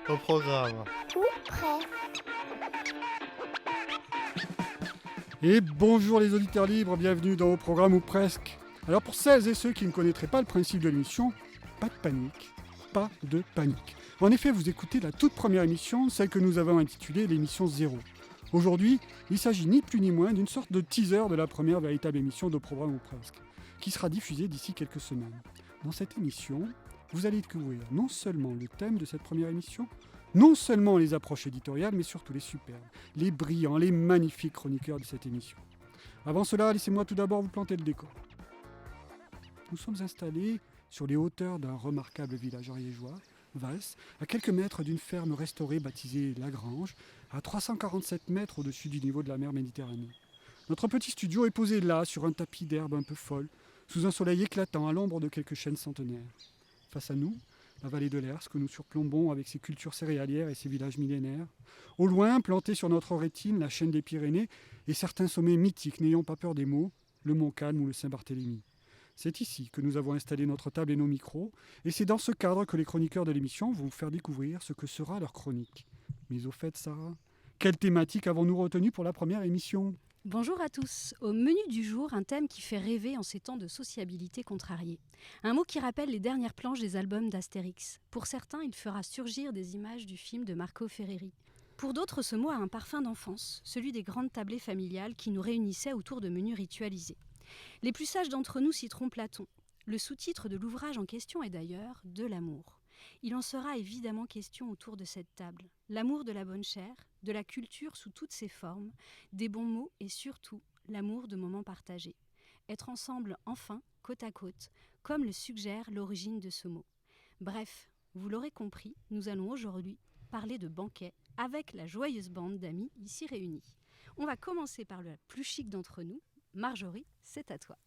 Au programme. Tout prêt. Et bonjour les auditeurs libres, bienvenue dans Au programme ou presque. Alors pour celles et ceux qui ne connaîtraient pas le principe de l'émission, pas de panique, pas de panique. En effet, vous écoutez la toute première émission, celle que nous avons intitulée l'émission 0. Aujourd'hui, il s'agit ni plus ni moins d'une sorte de teaser de la première véritable émission d'Au programme ou presque, qui sera diffusée d'ici quelques semaines. Dans cette émission, vous allez découvrir non seulement le thème de cette première émission, non seulement les approches éditoriales, mais surtout les superbes, les brillants, les magnifiques chroniqueurs de cette émission. Avant cela, laissez-moi tout d'abord vous planter le décor. Nous sommes installés sur les hauteurs d'un remarquable village ariégeois, Vals, à quelques mètres d'une ferme restaurée baptisée La Grange, à 347 mètres au-dessus du niveau de la mer Méditerranée. Notre petit studio est posé là, sur un tapis d'herbe un peu folle, sous un soleil éclatant à l'ombre de quelques chênes centenaires. Face à nous, la vallée de l'Ers que nous surplombons avec ses cultures céréalières et ses villages millénaires. Au loin, planté sur notre rétine, la chaîne des Pyrénées et certains sommets mythiques n'ayant pas peur des mots, le Mont Calme ou le Saint-Barthélemy. C'est ici que nous avons installé notre table et nos micros, et c'est dans ce cadre que les chroniqueurs de l'émission vont vous faire découvrir ce que sera leur chronique. Mais au fait, Sarah, quelle thématique avons-nous retenue pour la première émission ? Bonjour à tous. Au menu du jour, un thème qui fait rêver en ces temps de sociabilité contrariée. Un mot qui rappelle les dernières planches des albums d'Astérix. Pour certains, il fera surgir des images du film de Marco Ferreri. Pour d'autres, ce mot a un parfum d'enfance, celui des grandes tablées familiales qui nous réunissaient autour de menus ritualisés. Les plus sages d'entre nous citeront Platon. Le sous-titre de l'ouvrage en question est d'ailleurs « De l'amour ». Il en sera évidemment question autour de cette table. L'amour de la bonne chair, de la culture sous toutes ses formes, des bons mots et surtout l'amour de moments partagés. Être ensemble enfin, côte à côte, comme le suggère l'origine de ce mot. Bref, vous l'aurez compris, nous allons aujourd'hui parler de banquet avec la joyeuse bande d'amis ici réunis. On va commencer par le plus chic d'entre nous. Marjorie, c'est à toi.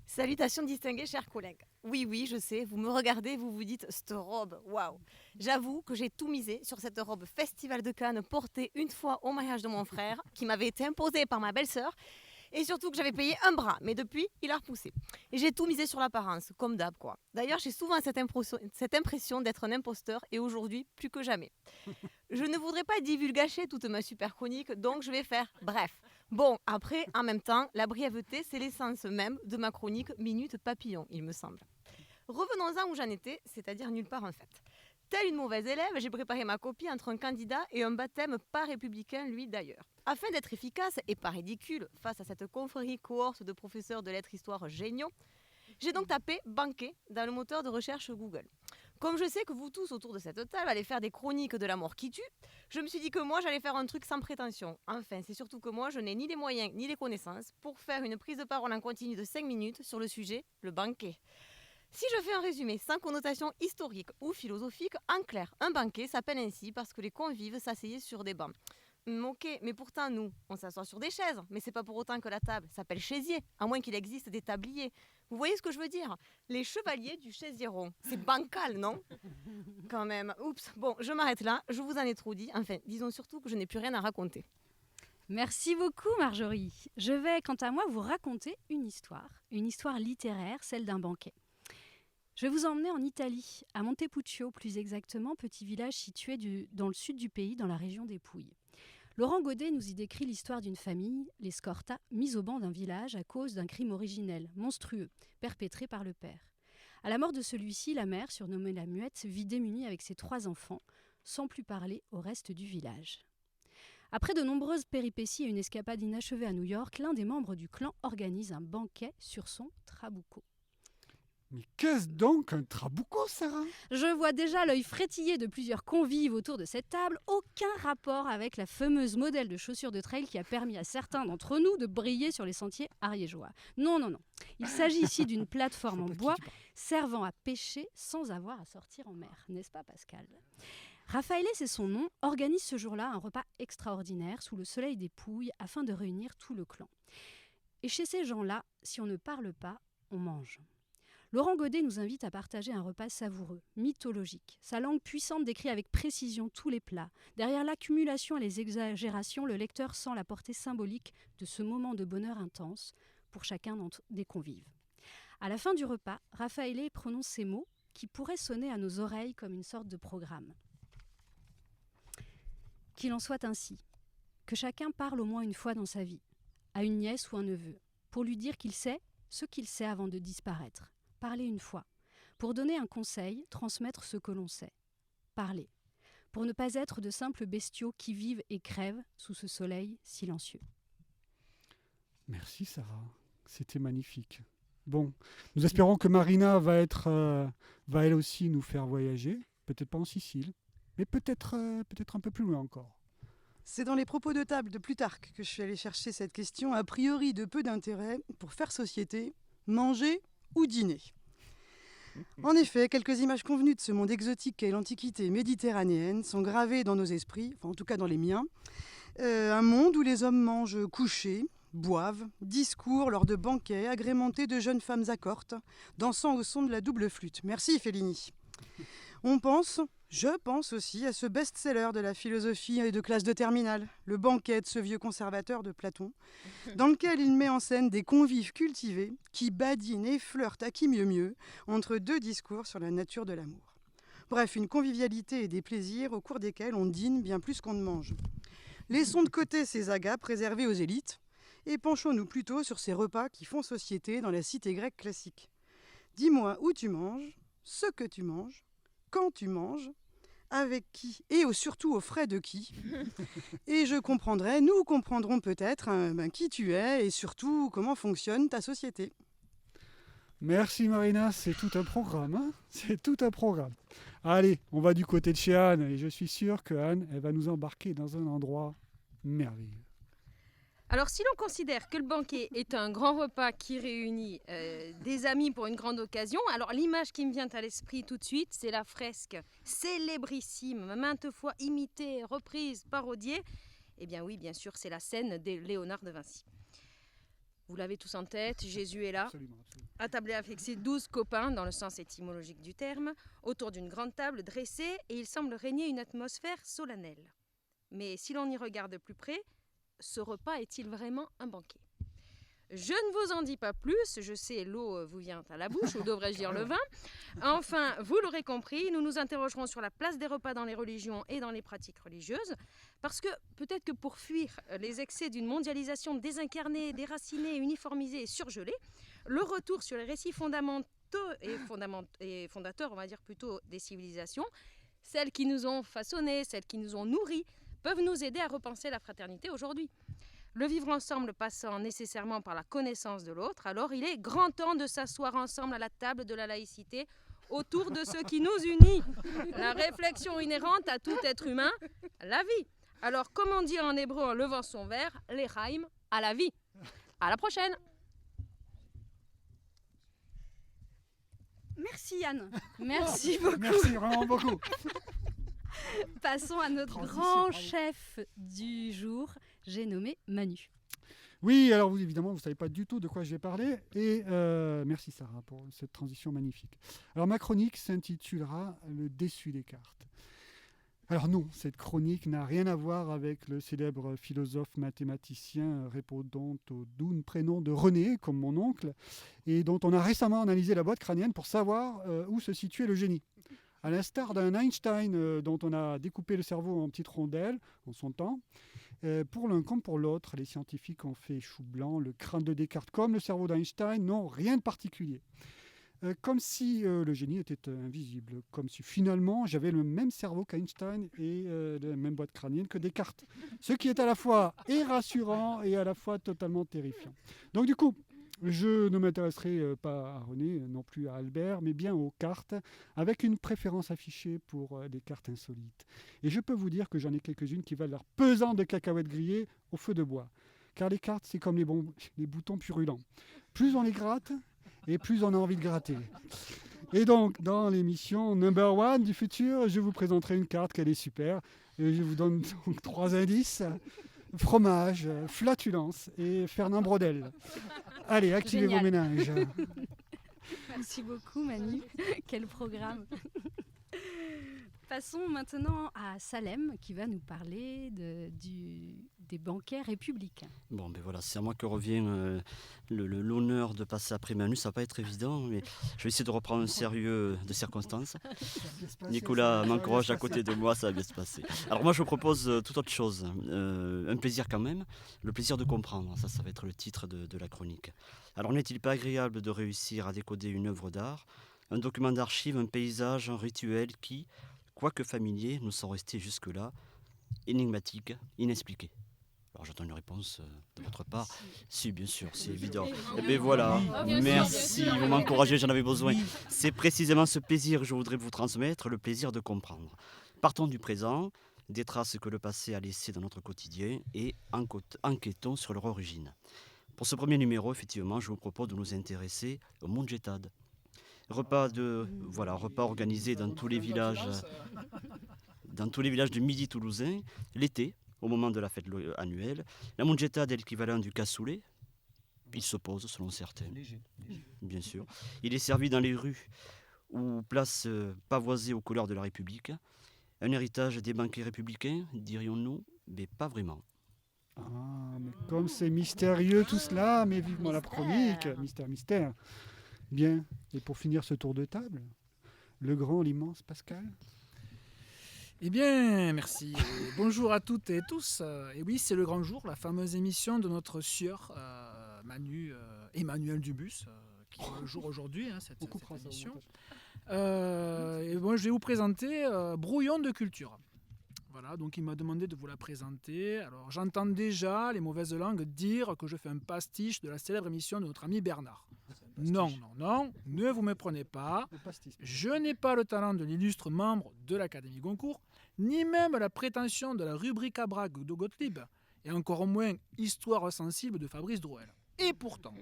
Salutations distinguées, chers collègues. Oui, je sais, vous me regardez, vous vous dites « cette robe, waouh !» J'avoue que j'ai tout misé sur cette robe Festival de Cannes portée une fois au mariage de mon frère, qui m'avait été imposée par ma belle-sœur, et surtout que j'avais payé un bras, mais depuis, il a repoussé. Et j'ai tout misé sur l'apparence, comme d'hab, quoi. D'ailleurs, j'ai souvent cette impression d'être un imposteur, et aujourd'hui, plus que jamais. Je ne voudrais pas divulgacher toute ma super chronique, donc je vais faire bref. Bon, après, en même temps, la brièveté, c'est l'essence même de ma chronique Minute Papillon, il me semble. Revenons-en où j'en étais, c'est-à-dire nulle part en fait. Telle une mauvaise élève, j'ai préparé ma copie entre un candidat et un baptême pas républicain, lui d'ailleurs. Afin d'être efficace et pas ridicule face à cette confrérie cohorte de professeurs de lettres-histoire géniaux, j'ai donc tapé « banquet » dans le moteur de recherche Google. Comme je sais que vous tous autour de cette table allez faire des chroniques de la mort qui tue, je me suis dit que moi j'allais faire un truc sans prétention. Enfin, c'est surtout que moi je n'ai ni les moyens ni les connaissances pour faire une prise de parole en continu de 5 minutes sur le sujet, le banquet. Si je fais un résumé sans connotation historique ou philosophique, en clair, un banquet s'appelle ainsi parce que les convives s'asseyaient sur des bancs. Ok, mais pourtant nous, on s'assoit sur des chaises, mais c'est pas pour autant que la table s'appelle chaisier, à moins qu'il existe des tabliers. Vous voyez ce que je veux dire ? Les chevaliers du chaisier rond. C'est bancal, non ? Quand même. Oups. Bon, je m'arrête là, je vous en ai trop dit. Enfin, disons surtout que je n'ai plus rien à raconter. Merci beaucoup Marjorie. Je vais quant à moi vous raconter une histoire littéraire, celle d'un banquet. Je vais vous emmener en Italie, à Montepulciano plus exactement, petit village situé dans le sud du pays, dans la région des Pouilles. Laurent Godet nous y décrit l'histoire d'une famille, les Scorta, mise au ban d'un village à cause d'un crime originel, monstrueux, perpétré par le père. À la mort de celui-ci, la mère, surnommée la Muette, vit démunie avec ses 3 enfants, sans plus parler au reste du village. Après de nombreuses péripéties et une escapade inachevée à New York, l'un des membres du clan organise un banquet sur son trabuco. Mais qu'est-ce donc un trabuco, Sarah ? Je vois déjà l'œil frétillé de plusieurs convives autour de cette table, aucun rapport avec la fameuse modèle de chaussures de trail qui a permis à certains d'entre nous de briller sur les sentiers ariégeois. Non. Il s'agit ici d'une plateforme en bois servant à pêcher sans avoir à sortir en mer, n'est-ce pas Pascal ? Raffaele, c'est son nom, organise ce jour-là un repas extraordinaire sous le soleil des Pouilles afin de réunir tout le clan. Et chez ces gens-là, si on ne parle pas, on mange. Laurent Godet nous invite à partager un repas savoureux, mythologique. Sa langue puissante décrit avec précision tous les plats. Derrière l'accumulation et les exagérations, le lecteur sent la portée symbolique de ce moment de bonheur intense pour chacun des convives. À la fin du repas, Raffaele prononce ces mots qui pourraient sonner à nos oreilles comme une sorte de programme. Qu'il en soit ainsi. Que chacun parle au moins une fois dans sa vie, à une nièce ou un neveu, pour lui dire qu'il sait ce qu'il sait avant de disparaître. Parler une fois. Pour donner un conseil, transmettre ce que l'on sait. Parler. Pour ne pas être de simples bestiaux qui vivent et crèvent sous ce soleil silencieux. Merci Sarah, c'était magnifique. Bon, nous espérons que Marina va elle aussi nous faire voyager, peut-être pas en Sicile, mais peut-être un peu plus loin encore. C'est dans les propos de table de Plutarque que je suis allée chercher cette question, a priori de peu d'intérêt, pour faire société, manger ou dîner. En effet, quelques images convenues de ce monde exotique qu'est l'Antiquité méditerranéenne sont gravées dans nos esprits, enfin en tout cas dans les miens. Un monde où les hommes mangent couchés, boivent, discourent lors de banquets agrémentés de jeunes femmes accortes, dansant au son de la double flûte. Merci Fellini. Je pense aussi à ce best-seller de la philosophie et de classe de terminale, Le banquet de ce vieux conservateur de Platon, dans lequel il met en scène des convives cultivés qui badinent et flirtent à qui mieux mieux entre deux discours sur la nature de l'amour. Bref, une convivialité et des plaisirs au cours desquels on dîne bien plus qu'on ne mange. Laissons de côté ces agapes réservées aux élites et penchons-nous plutôt sur ces repas qui font société dans la cité grecque classique. Dis-moi où tu manges, ce que tu manges, quand tu manges, avec qui et surtout aux frais de qui. Et nous comprendrons peut-être qui tu es et surtout comment fonctionne ta société. Merci Marina, c'est tout un programme. C'est tout un programme. Allez, on va du côté de chez Anne et je suis sûr que Anne, elle va nous embarquer dans un endroit merveilleux. Alors, si l'on considère que le banquet est un grand repas qui réunit des amis pour une grande occasion, alors l'image qui me vient à l'esprit tout de suite, c'est la fresque célébrissime, maintes fois imitée, reprise, parodiée. Eh bien oui, bien sûr, c'est la scène de Léonard de Vinci. Vous l'avez tous en tête, Jésus est là, Absolument. attablé avec ses 12 copains, dans le sens étymologique du terme, autour d'une grande table dressée, et il semble régner une atmosphère solennelle. Mais si l'on y regarde de plus près, ce repas est-il vraiment un banquet ? Je ne vous en dis pas plus, je sais, l'eau vous vient à la bouche, ou devrais-je dire le vin. Enfin, vous l'aurez compris, nous nous interrogerons sur la place des repas dans les religions et dans les pratiques religieuses, parce que peut-être que pour fuir les excès d'une mondialisation désincarnée, déracinée, uniformisée et surgelée, le retour sur les récits fondamentaux et fondateurs, on va dire plutôt, des civilisations, celles qui nous ont façonnés, celles qui nous ont nourris, peuvent nous aider à repenser la fraternité aujourd'hui. Le vivre ensemble passant nécessairement par la connaissance de l'autre, alors il est grand temps de s'asseoir ensemble à la table de la laïcité autour de ce qui nous unit. La réflexion inhérente à tout être humain, la vie. Alors, comme on dit en hébreu en levant son verre, l'Echaim, à la vie. À la prochaine. Merci Anne. Merci beaucoup. Merci vraiment beaucoup. Passons à notre Transition, grand bravo. chef du jour, j'ai nommé Manu. Oui, alors évidemment, vous ne savez pas du tout de quoi je vais parler. Et merci Sarah pour cette transition magnifique. Alors ma chronique s'intitulera « Le déçu des cartes ». Alors non, cette chronique n'a rien à voir avec le célèbre philosophe mathématicien répondant au doux prénom de René, comme mon oncle, et dont on a récemment analysé la boîte crânienne pour savoir où se situait le génie. À l'instar d'un Einstein dont on a découpé le cerveau en petites rondelles en son temps, pour l'un comme pour l'autre, les scientifiques ont fait chou blanc. Le crâne de Descartes comme le cerveau d'Einstein n'ont rien de particulier. Comme si le génie était invisible, comme si finalement j'avais le même cerveau qu'Einstein et la même boîte crânienne que Descartes. Ce qui est à la fois et rassurant et à la fois totalement terrifiant. Donc du coup, je ne m'intéresserai pas à René, non plus à Albert, mais bien aux cartes, avec une préférence affichée pour les cartes insolites. Et je peux vous dire que j'en ai quelques-unes qui valent leur pesant de cacahuètes grillées au feu de bois. Car les cartes, c'est comme les boutons purulents. Plus on les gratte, et plus on a envie de gratter. Et donc, dans l'émission Number One du futur, je vous présenterai une carte qu'elle est super. Et je vous donne donc 3 indices. Fromage, flatulence et Fernand Braudel. Allez, activez Génial. vos méninges. Merci beaucoup Manu, quel programme. Passons maintenant à Salem qui va nous parler des banquets républicains. Bon, ben voilà, c'est à moi que revient l'honneur de passer après Manu. Ça va pas être évident, mais je vais essayer de reprendre un sérieux de circonstances. Nicolas m'encourage à côté de moi, ça va bien se passer. Alors moi, je vous propose toute autre chose. Un plaisir quand même, le plaisir de comprendre. Ça va être le titre de la chronique. Alors n'est-il pas agréable de réussir à décoder une œuvre d'art, un document d'archives, un paysage, un rituel qui, quoique familiers, nous sont restés jusque-là énigmatiques, inexpliqués? Alors j'attends une réponse de votre part. Si, bien sûr, c'est évident. Eh bien voilà, merci, vous m'encouragez, j'en avais besoin. C'est précisément ce plaisir que je voudrais vous transmettre, le plaisir de comprendre. Partons du présent, des traces que le passé a laissées dans notre quotidien et enquêtons sur leur origine. Pour ce premier numéro, effectivement, je vous propose de nous intéresser au Mungetad. Repas organisé dans tous les villages du Midi toulousain, l'été, au moment de la fête annuelle. La Mungetad est l'équivalent du cassoulet. Il s'oppose selon certains. Bien sûr. Il est servi dans les rues ou places pavoisées aux couleurs de la République. Un héritage des banquets républicains, dirions-nous, mais pas vraiment. Ah, mais comme c'est mystérieux tout cela, mais vivement la chronique. Mystère. Bien, et pour finir ce tour de table, le grand, l'immense Pascal. Eh bien, merci. Bonjour à toutes et tous. Et oui, c'est le grand jour, la fameuse émission de notre sieur Emmanuel Dubus, qui voit le jour aujourd'hui, cette émission. Et moi, je vais vous présenter Brouillon de culture. Voilà, donc il m'a demandé de vous la présenter. Alors, j'entends déjà les mauvaises langues dire que je fais un pastiche de la célèbre émission de notre ami Bernard. Non, ne vous méprenez pas. Je n'ai pas le talent de l'illustre membre de l'Académie Goncourt, ni même la prétention de la rubrique à brague de Gottlieb, et encore moins Histoire sensible de Fabrice Drouel. Et pourtant,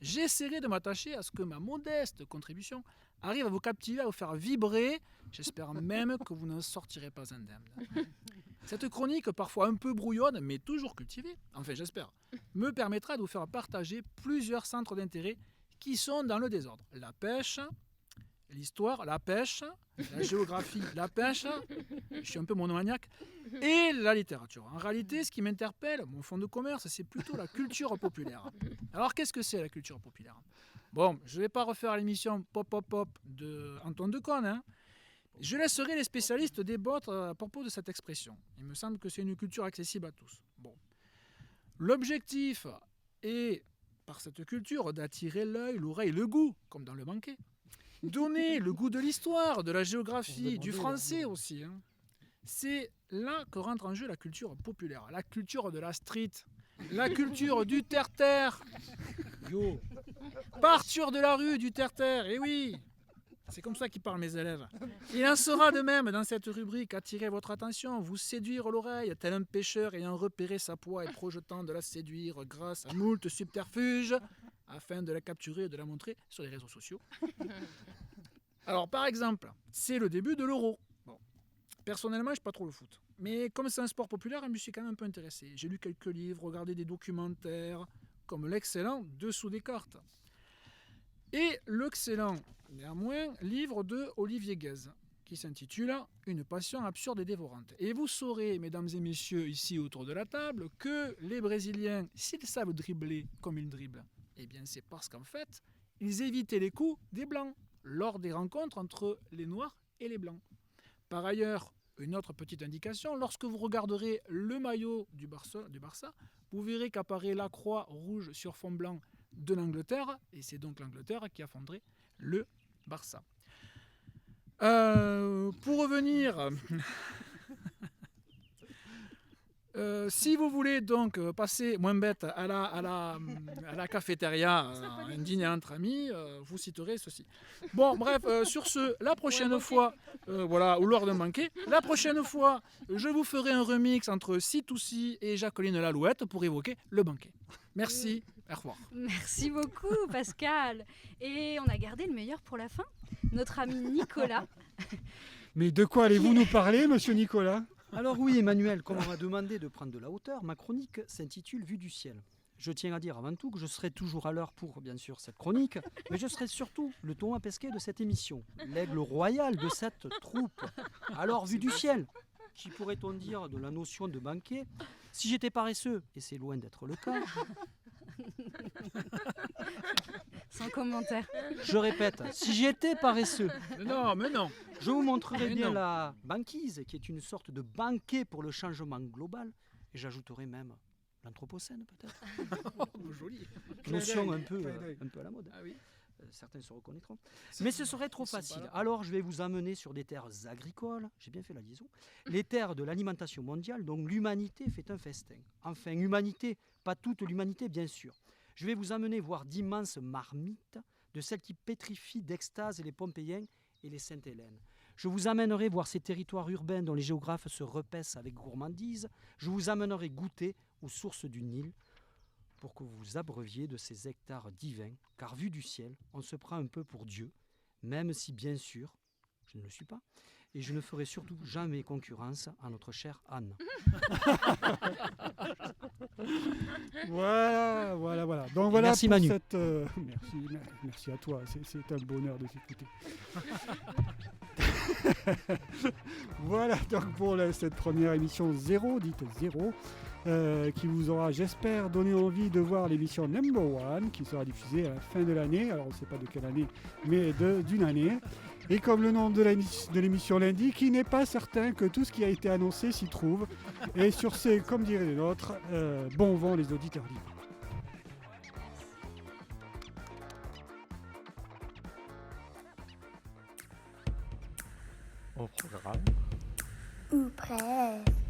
j'essaierai de m'attacher à ce que ma modeste contribution arrive à vous captiver, à vous faire vibrer. J'espère même que vous n'en sortirez pas indemne. Cette chronique, parfois un peu brouillonne, mais toujours cultivée, enfin j'espère, me permettra de vous faire partager plusieurs centres d'intérêt qui sont dans le désordre. La pêche, l'histoire, la pêche, la géographie, la pêche, je suis un peu monomaniaque, et la littérature. En réalité, ce qui m'interpelle, mon fonds de commerce, c'est plutôt la culture populaire. Alors, qu'est-ce que c'est la culture populaire? Bon, je ne vais pas refaire l'émission Pop de Antoine Decaune, hein. Je laisserai les spécialistes débattre à propos de cette expression. Il me semble que c'est une culture accessible à tous. Bon. L'objectif est, par cette culture, d'attirer l'œil, l'oreille, le goût, comme dans le banquet. Donner le goût de l'histoire, de la géographie, du français aussi. Hein. C'est là que rentre en jeu la culture populaire, la culture de la street, la culture du terre-terre. Yo. Partir de la rue, du terre-terre, eh oui. C'est comme ça qu'ils parlent mes élèves. Il en sera de même dans cette rubrique, attirer votre attention, vous séduire l'oreille, tel un pêcheur ayant repéré sa proie et projetant de la séduire grâce à moult subterfuges, afin de la capturer et de la montrer sur les réseaux sociaux. Alors par exemple, c'est le début de l'Euro. Bon. Personnellement, je n'aime pas trop le foot. Mais comme c'est un sport populaire, je me suis quand même un peu intéressé. J'ai lu quelques livres, regardé des documentaires, comme l'excellent Dessous des cartes. Et l'excellent, néanmoins, livre de Olivier Guèze, qui s'intitule « Une passion absurde et dévorante ». Et vous saurez, mesdames et messieurs, ici autour de la table, que les Brésiliens, s'ils savent dribbler comme ils dribblent, eh bien c'est parce qu'en fait, ils évitaient les coups des Blancs lors des rencontres entre les Noirs et les Blancs. Par ailleurs, une autre petite indication, lorsque vous regarderez le maillot du Barça, vous verrez qu'apparaît la croix rouge sur fond blanc de l'Angleterre, et c'est donc l'Angleterre qui a fondé le Barça. Pour revenir, si vous voulez donc passer moins bête à la cafétéria, un dîner entre amis, vous citerez ceci. Bon, bref, sur ce, la prochaine fois, voilà, ou lors d'un banquet, la prochaine fois, je vous ferai un remix entre C2C et Jacqueline Lalouette pour évoquer le banquet. Merci, au revoir. Merci beaucoup, Pascal. Et on a gardé le meilleur pour la fin, notre ami Nicolas. Mais de quoi allez-vous nous parler, monsieur Nicolas? Alors oui, Emmanuel, comme on m'a demandé de prendre de la hauteur, ma chronique s'intitule « Vue du ciel ». Je tiens à dire avant tout que je serai toujours à l'heure pour, bien sûr, cette chronique, mais je serai surtout le Thomas Pesquet de cette émission, l'aigle royal de cette troupe. Alors, vue du ciel, Qui pourrait-on dire de la notion de banquet? Si j'étais paresseux, et c'est loin d'être le cas, Sans commentaire. je répète, si j'étais paresseux, Mais non. je vous montrerai Mais bien non. la banquise, qui est une sorte de banquet pour le changement global, et j'ajouterai même l'anthropocène peut-être. Joli. Notion un peu Clin d'œil. à la mode. Ah oui. Certains se reconnaîtront. Mais ce serait trop Ils sont pas facile. là. Alors je vais vous amener sur des terres agricoles, j'ai bien fait la liaison, les terres de l'alimentation mondiale, dont l'humanité fait un festin. Enfin, humanité, pas toute l'humanité bien sûr. Je vais vous amener voir d'immenses marmites, de celles qui pétrifient d'extase les Pompéiens et les Sainte-Hélène. Je vous amènerai voir ces territoires urbains dont les géographes se repaissent avec gourmandise. Je vous amènerai goûter aux sources du Nil, pour que vous vous abreuviez de ces hectares divins, car vu du ciel, on se prend un peu pour Dieu, même si bien sûr, je ne le suis pas, et je ne ferai surtout jamais concurrence à notre chère Anne. Voilà. Donc voilà merci, pour Manu. cette. Merci à toi. C'est un bonheur de t'écouter. Voilà donc pour cette première émission 0, dite 0, qui vous aura, j'espère, donné envie de voir l'émission Number One, qui sera diffusée à la fin de l'année. Alors on ne sait pas de quelle année, mais d'une année. Et comme le nom de l'émission l'indique, il n'est pas certain que tout ce qui a été annoncé s'y trouve. Et sur ces, comme diraient les nôtres, bon vent les auditeurs libres. Au programme. Ou presque.